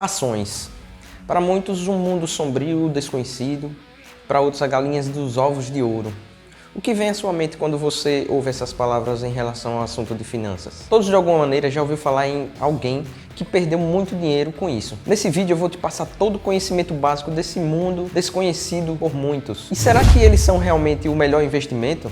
Ações. Para muitos, um mundo sombrio, desconhecido. Para outros, a galinha dos ovos de ouro. O que vem à sua mente quando você ouve essas palavras em relação ao assunto de finanças? Todos, de alguma maneira, já ouviu falar em alguém que perdeu muito dinheiro com isso. Nesse vídeo eu vou te passar todo o conhecimento básico desse mundo desconhecido por muitos. E será que eles são realmente o melhor investimento?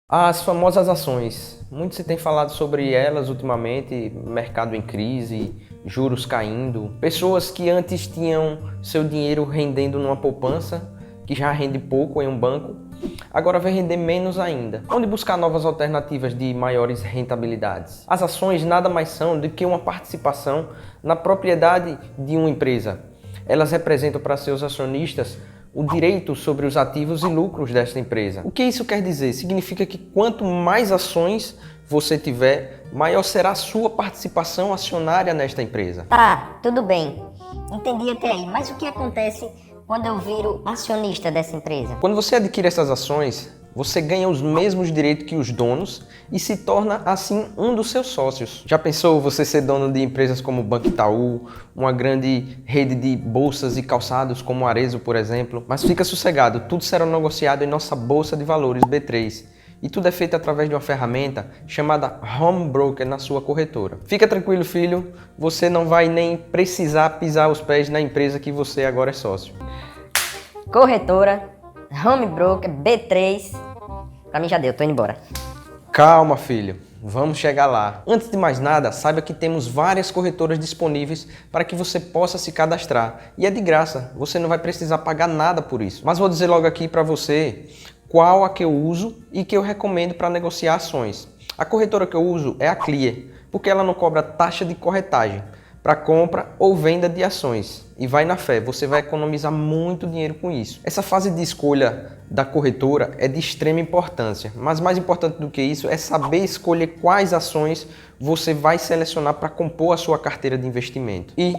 As famosas ações. Muito se tem falado sobre elas ultimamente, mercado em crise, juros caindo. Pessoas que antes tinham seu dinheiro rendendo numa poupança, que já rende pouco em um banco, agora vai render menos ainda. Onde buscar novas alternativas de maiores rentabilidades? As ações nada mais são do que uma participação na propriedade de uma empresa. Elas representam para seus acionistas o direito sobre os ativos e lucros desta empresa. O que isso quer dizer? Significa que quanto mais ações você tiver, maior será a sua participação acionária nesta empresa. Tá, tudo bem. Entendi até aí. Mas o que acontece quando eu viro acionista dessa empresa? Quando você adquire essas ações, você ganha os mesmos direitos que os donos e se torna, assim, um dos seus sócios. Já pensou você ser dono de empresas como o Banco Itaú, uma grande rede de bolsas e calçados como o Arezzo, por exemplo? Mas fica sossegado, tudo será negociado em nossa Bolsa de Valores B3. E tudo é feito através de uma ferramenta chamada Home Broker na sua corretora. Fica tranquilo, filho, você não vai nem precisar pisar os pés na empresa que você agora é sócio. Corretora, Home Broker, B3. Pra mim já deu, tô indo embora. Calma, filho. Vamos chegar lá. Antes de mais nada, saiba que temos várias corretoras disponíveis para que você possa se cadastrar. E é de graça, você não vai precisar pagar nada por isso. Mas vou dizer logo aqui para você qual a que eu uso e que eu recomendo para negociar ações. A corretora que eu uso é a Clear, porque ela não cobra taxa de corretagem para compra ou venda de ações. E vai na fé, você vai economizar muito dinheiro com isso. Essa fase de escolha da corretora é de extrema importância, mas mais importante do que isso é saber escolher quais ações você vai selecionar para compor a sua carteira de investimento. E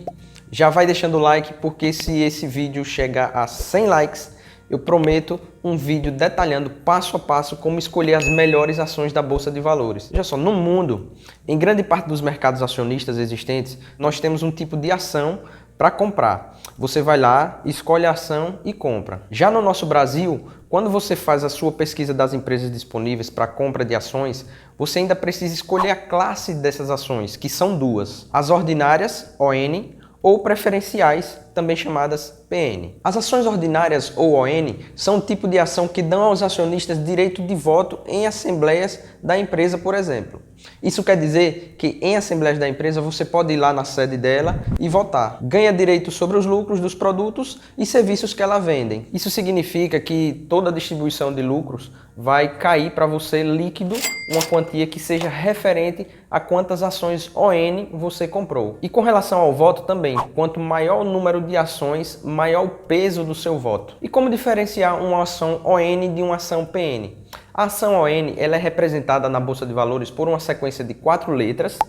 já vai deixando o like, porque se esse vídeo chegar a 100 likes, eu prometo um vídeo detalhando passo a passo como escolher as melhores ações da Bolsa de Valores. Veja só, no mundo, em grande parte dos mercados acionistas existentes, nós temos um tipo de ação para comprar. Você vai lá, escolhe a ação e compra. Já no nosso Brasil, quando você faz a sua pesquisa das empresas disponíveis para compra de ações, você ainda precisa escolher a classe dessas ações, que são duas: as ordinárias, ON, ou preferenciais, também chamadas PN. As ações ordinárias ou ON são um tipo de ação que dão aos acionistas direito de voto em assembleias da empresa, por exemplo. Isso quer dizer que em assembleias da empresa você pode ir lá na sede dela e votar. Ganha direito sobre os lucros dos produtos e serviços que ela vendem. Isso significa que toda a distribuição de lucros vai cair para você líquido uma quantia que seja referente a quantas ações ON você comprou. E com relação ao voto também, quanto maior o número de ações, maior o peso do seu voto. E como diferenciar uma ação ON de uma ação PN? A ação ON ela é representada na Bolsa de Valores por uma sequência de 4 letras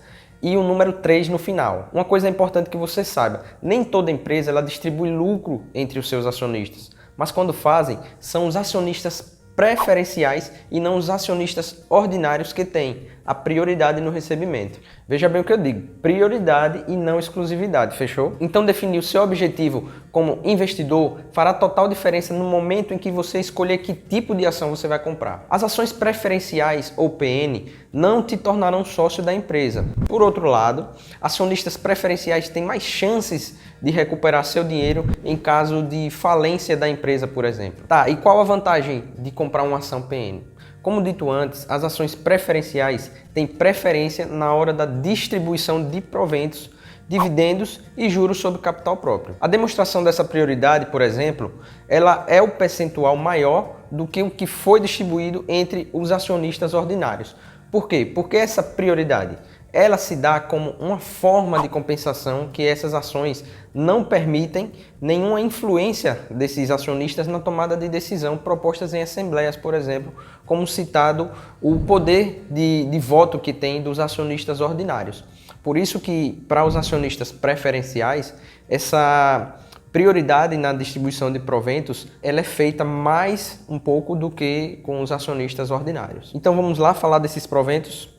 e o número 3 no final. Uma coisa importante que você saiba, nem toda empresa ela distribui lucro entre os seus acionistas, mas quando fazem, são os acionistas preferenciais e não os acionistas ordinários que têm a prioridade no recebimento. Veja bem o que eu digo, prioridade e não exclusividade, fechou? Então definir o seu objetivo como investidor fará total diferença no momento em que você escolher que tipo de ação você vai comprar. As ações preferenciais ou PN não te tornarão sócio da empresa. Por outro lado, acionistas preferenciais têm mais chances de recuperar seu dinheiro em caso de falência da empresa, por exemplo. Tá, e qual a vantagem de comprar uma ação PN? Como dito antes, as ações preferenciais têm preferência na hora da distribuição de proventos, dividendos e juros sobre capital próprio. A demonstração dessa prioridade, por exemplo, ela é o percentual maior do que o que foi distribuído entre os acionistas ordinários. Por quê? Porque essa prioridade ela se dá como uma forma de compensação que essas ações não permitem nenhuma influência desses acionistas na tomada de decisão propostas em assembleias, por exemplo, como citado o poder de voto que tem dos acionistas ordinários. Por isso que, para os acionistas preferenciais, essa prioridade na distribuição de proventos ela é feita mais um pouco do que com os acionistas ordinários. Então vamos lá falar desses proventos.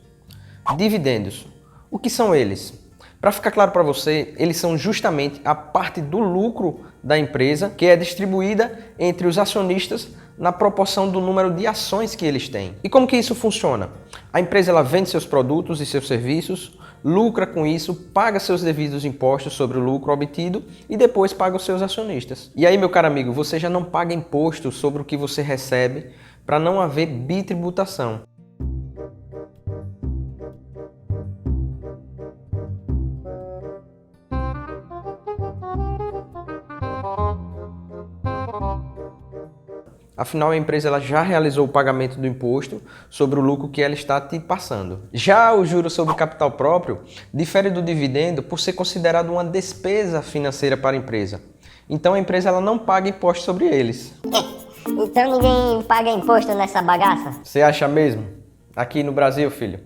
Dividendos. O que são eles? Para ficar claro para você, eles são justamente a parte do lucro da empresa que é distribuída entre os acionistas na proporção do número de ações que eles têm. E como que isso funciona? A empresa ela vende seus produtos e seus serviços, lucra com isso, paga seus devidos impostos sobre o lucro obtido e depois paga os seus acionistas. E aí, meu caro amigo, você já não paga imposto sobre o que você recebe para não haver bitributação. Afinal, a empresa ela já realizou o pagamento do imposto sobre o lucro que ela está te passando. Já o juro sobre capital próprio difere do dividendo por ser considerado uma despesa financeira para a empresa. Então a empresa ela não paga imposto sobre eles. Então ninguém paga imposto nessa bagaça? Você acha mesmo? Aqui no Brasil, filho.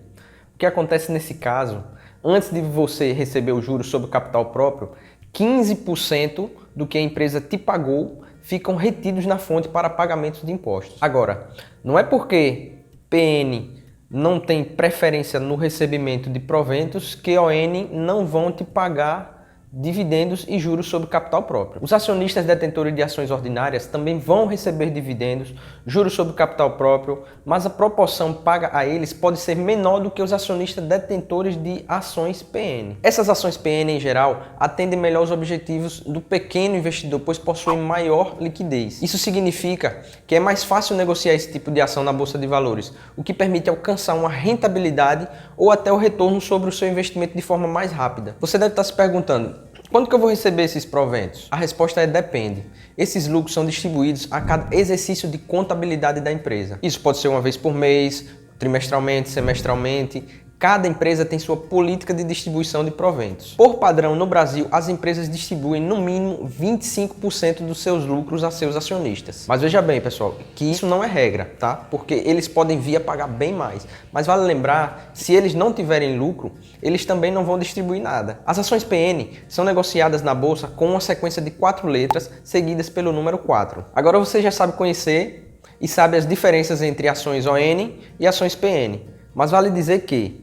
O que acontece nesse caso? Antes de você receber o juro sobre o capital próprio, 15% do que a empresa te pagou ficam retidos na fonte para pagamento de impostos. Agora, não é porque PN não tem preferência no recebimento de proventos que ON não vão te pagar dividendos e juros sobre capital próprio. Os acionistas detentores de ações ordinárias também vão receber dividendos, juros sobre capital próprio, mas a proporção paga a eles pode ser menor do que os acionistas detentores de ações PN. Essas ações PN, em geral, atendem melhor os objetivos do pequeno investidor, pois possuem maior liquidez. Isso significa que é mais fácil negociar esse tipo de ação na Bolsa de Valores, o que permite alcançar uma rentabilidade ou até o retorno sobre o seu investimento de forma mais rápida. Você deve estar se perguntando, quando que eu vou receber esses proventos? A resposta é depende. Esses lucros são distribuídos a cada exercício de contabilidade da empresa. Isso pode ser uma vez por mês, trimestralmente, semestralmente. Cada empresa tem sua política de distribuição de proventos. Por padrão, no Brasil, as empresas distribuem no mínimo 25% dos seus lucros a seus acionistas. Mas veja bem, pessoal, que isso não é regra, tá? Porque eles podem vir a pagar bem mais. Mas vale lembrar, se eles não tiverem lucro, eles também não vão distribuir nada. As ações PN são negociadas na bolsa com uma sequência de 4 letras seguidas pelo número 4. Agora você já sabe conhecer e sabe as diferenças entre ações ON e ações PN. Mas vale dizer que...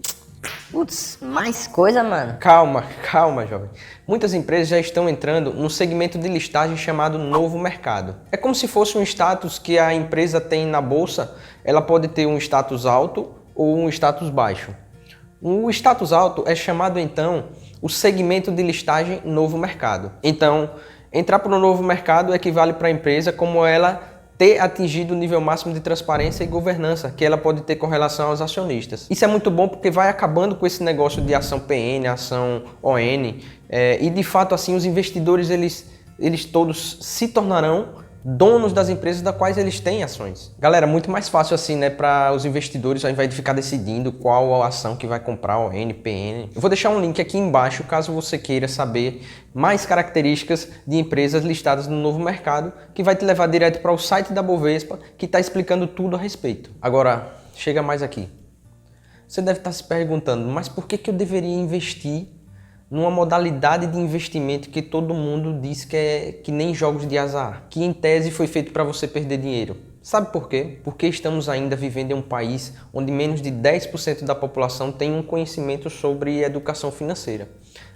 Putz, mais coisa, mano. Calma, jovem. Muitas empresas já estão entrando no segmento de listagem chamado novo mercado. É como se fosse um status que a empresa tem na bolsa. Ela pode ter um status alto ou um status baixo. O status alto é chamado, então, o segmento de listagem novo mercado. Então, entrar para o novo mercado equivale para a empresa como ela ter atingido o nível máximo de transparência e governança que ela pode ter com relação aos acionistas. Isso é muito bom porque vai acabando com esse negócio de ação PN, ação ON, e de fato assim os investidores eles todos se tornarão donos das empresas das quais eles têm ações. Galera, muito mais fácil assim, né, para os investidores, ao invés de ficar decidindo qual a ação que vai comprar, ON, PN. Eu vou deixar um link aqui embaixo, caso você queira saber mais características de empresas listadas no novo mercado, que vai te levar direto para o site da Bovespa, que está explicando tudo a respeito. Agora, chega mais aqui. Você deve estar se perguntando, mas por que eu deveria investir numa modalidade de investimento que todo mundo diz que é que nem jogos de azar, que em tese foi feito para você perder dinheiro? Sabe por quê? Porque estamos ainda vivendo em um país onde menos de 10% da população tem um conhecimento sobre educação financeira.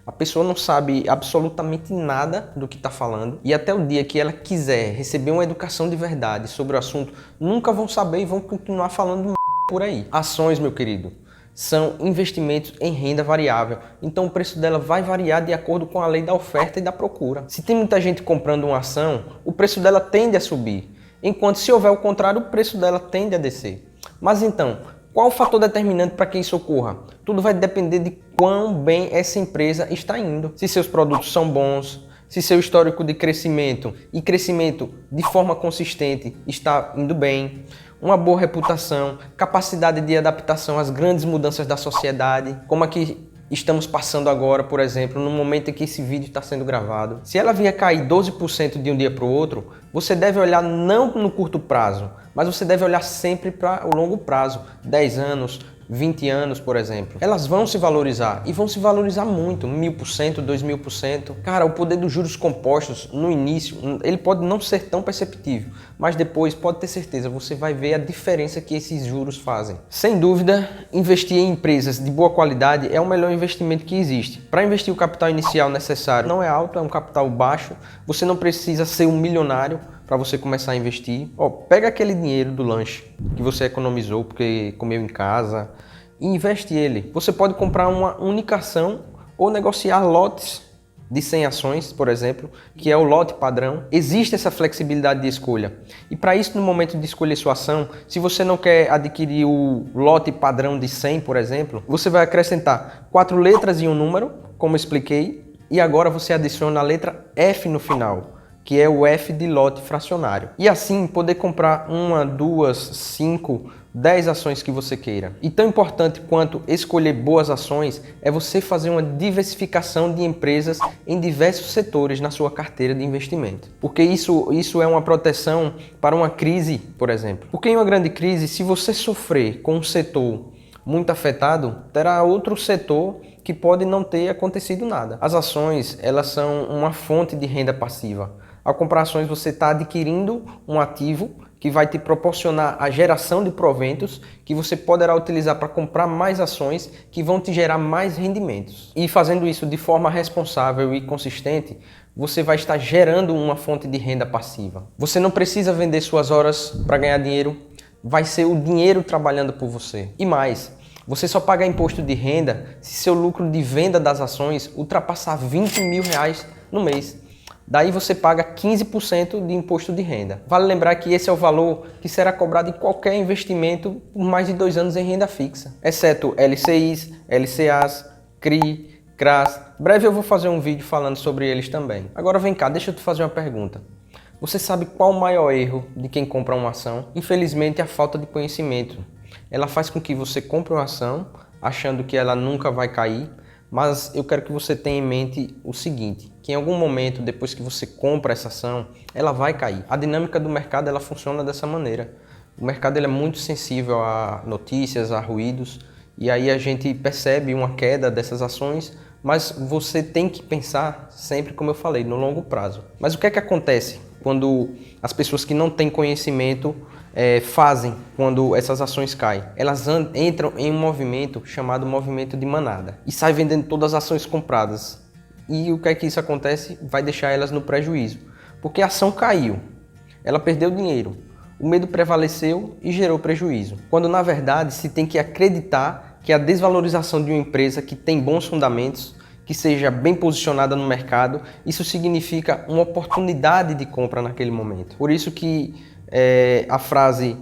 A pessoa não sabe absolutamente nada do que está falando e até o dia que ela quiser receber uma educação de verdade sobre o assunto, nunca vão saber e vão continuar falando por aí. Ações, meu querido, são investimentos em renda variável, então o preço dela vai variar de acordo com a lei da oferta e da procura. Se tem muita gente comprando uma ação, o preço dela tende a subir, enquanto se houver o contrário, o preço dela tende a descer. Mas então, qual o fator determinante para que isso ocorra? Tudo vai depender de quão bem essa empresa está indo. Se seus produtos são bons, se seu histórico de crescimento e crescimento de forma consistente está indo bem, uma boa reputação, capacidade de adaptação às grandes mudanças da sociedade, como a que estamos passando agora, por exemplo, no momento em que esse vídeo está sendo gravado. Se ela vier cair 12% de um dia para o outro, você deve olhar não no curto prazo, mas você deve olhar sempre para o longo prazo, 10 anos, 20 anos, por exemplo. Elas vão se valorizar e vão se valorizar muito, 1000%, 2000%. Cara, o poder dos juros compostos no início, ele pode não ser tão perceptível, mas depois, pode ter certeza, você vai ver a diferença que esses juros fazem. Sem dúvida, investir em empresas de boa qualidade é o melhor investimento que existe. Para investir o capital inicial necessário não é alto, é um capital baixo, você não precisa ser um milionário para você começar a investir. Pega aquele dinheiro do lanche que você economizou porque comeu em casa e investe ele. Você pode comprar uma única ação ou negociar lotes de 100 ações, por exemplo, que é o lote padrão. Existe essa flexibilidade de escolha. E para isso, no momento de escolher sua ação, se você não quer adquirir o lote padrão de 100, por exemplo, você vai acrescentar 4 letras e um número, como eu expliquei, e agora você adiciona a letra F no final, que é o F de lote fracionário. E assim poder comprar 1, 2, 5, 10 ações que você queira. E tão importante quanto escolher boas ações é você fazer uma diversificação de empresas em diversos setores na sua carteira de investimento. Porque isso é uma proteção para uma crise, por exemplo. Porque em uma grande crise, se você sofrer com um setor muito afetado, terá outro setor que pode não ter acontecido nada. As ações, elas são uma fonte de renda passiva. Ao comprar ações, você está adquirindo um ativo que vai te proporcionar a geração de proventos que você poderá utilizar para comprar mais ações que vão te gerar mais rendimentos. E fazendo isso de forma responsável e consistente, você vai estar gerando uma fonte de renda passiva. Você não precisa vender suas horas para ganhar dinheiro, vai ser o dinheiro trabalhando por você. E mais, você só paga imposto de renda se seu lucro de venda das ações ultrapassar R$20.000 no mês. Daí você paga 15% de imposto de renda. Vale lembrar que esse é o valor que será cobrado em qualquer investimento por mais de 2 anos em renda fixa, exceto LCIs, LCAs, CRI, CRAs. Breve eu vou fazer um vídeo falando sobre eles também. Agora vem cá, deixa eu te fazer uma pergunta. Você sabe qual o maior erro de quem compra uma ação? Infelizmente, a falta de conhecimento. Ela faz com que você compre uma ação achando que ela nunca vai cair, mas eu quero que você tenha em mente o seguinte, que em algum momento, depois que você compra essa ação, ela vai cair. A dinâmica do mercado, ela funciona dessa maneira. O mercado ele é muito sensível a notícias, a ruídos, e aí a gente percebe uma queda dessas ações, mas você tem que pensar sempre, como eu falei, no longo prazo. Mas o que é que acontece quando as pessoas que não têm conhecimento fazem quando essas ações caem? Elas entram em um movimento chamado movimento de manada e saem vendendo todas as ações compradas. E o que é que isso acontece? Vai deixar elas no prejuízo, porque a ação caiu, ela perdeu dinheiro, o medo prevaleceu e gerou prejuízo. Quando na verdade se tem que acreditar que a desvalorização de uma empresa que tem bons fundamentos, que seja bem posicionada no mercado, isso significa uma oportunidade de compra naquele momento. Por isso que a frase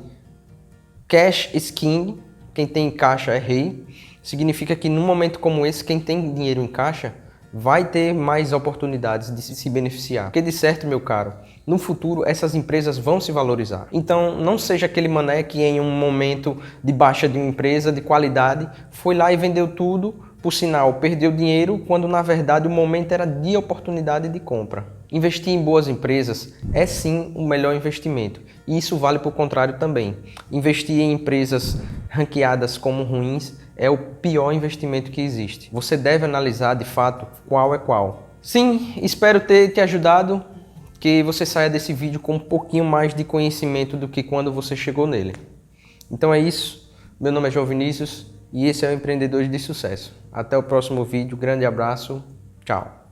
cash is king, quem tem caixa é rei, significa que num momento como esse, quem tem dinheiro em caixa vai ter mais oportunidades de se beneficiar. Porque de certo, meu caro, no futuro essas empresas vão se valorizar. Então não seja aquele mané que em um momento de baixa de uma empresa de qualidade foi lá e vendeu tudo, por sinal perdeu dinheiro, quando na verdade o momento era de oportunidade de compra. Investir em boas empresas é sim o melhor investimento. E isso vale para o contrário também. Investir em empresas ranqueadas como ruins é o pior investimento que existe. Você deve analisar de fato qual é qual. Sim, espero ter te ajudado, que você saia desse vídeo com um pouquinho mais de conhecimento do que quando você chegou nele. Então é isso. Meu nome é João Vinícius e esse é o Empreendedores de Sucesso. Até o próximo vídeo. Grande abraço. Tchau.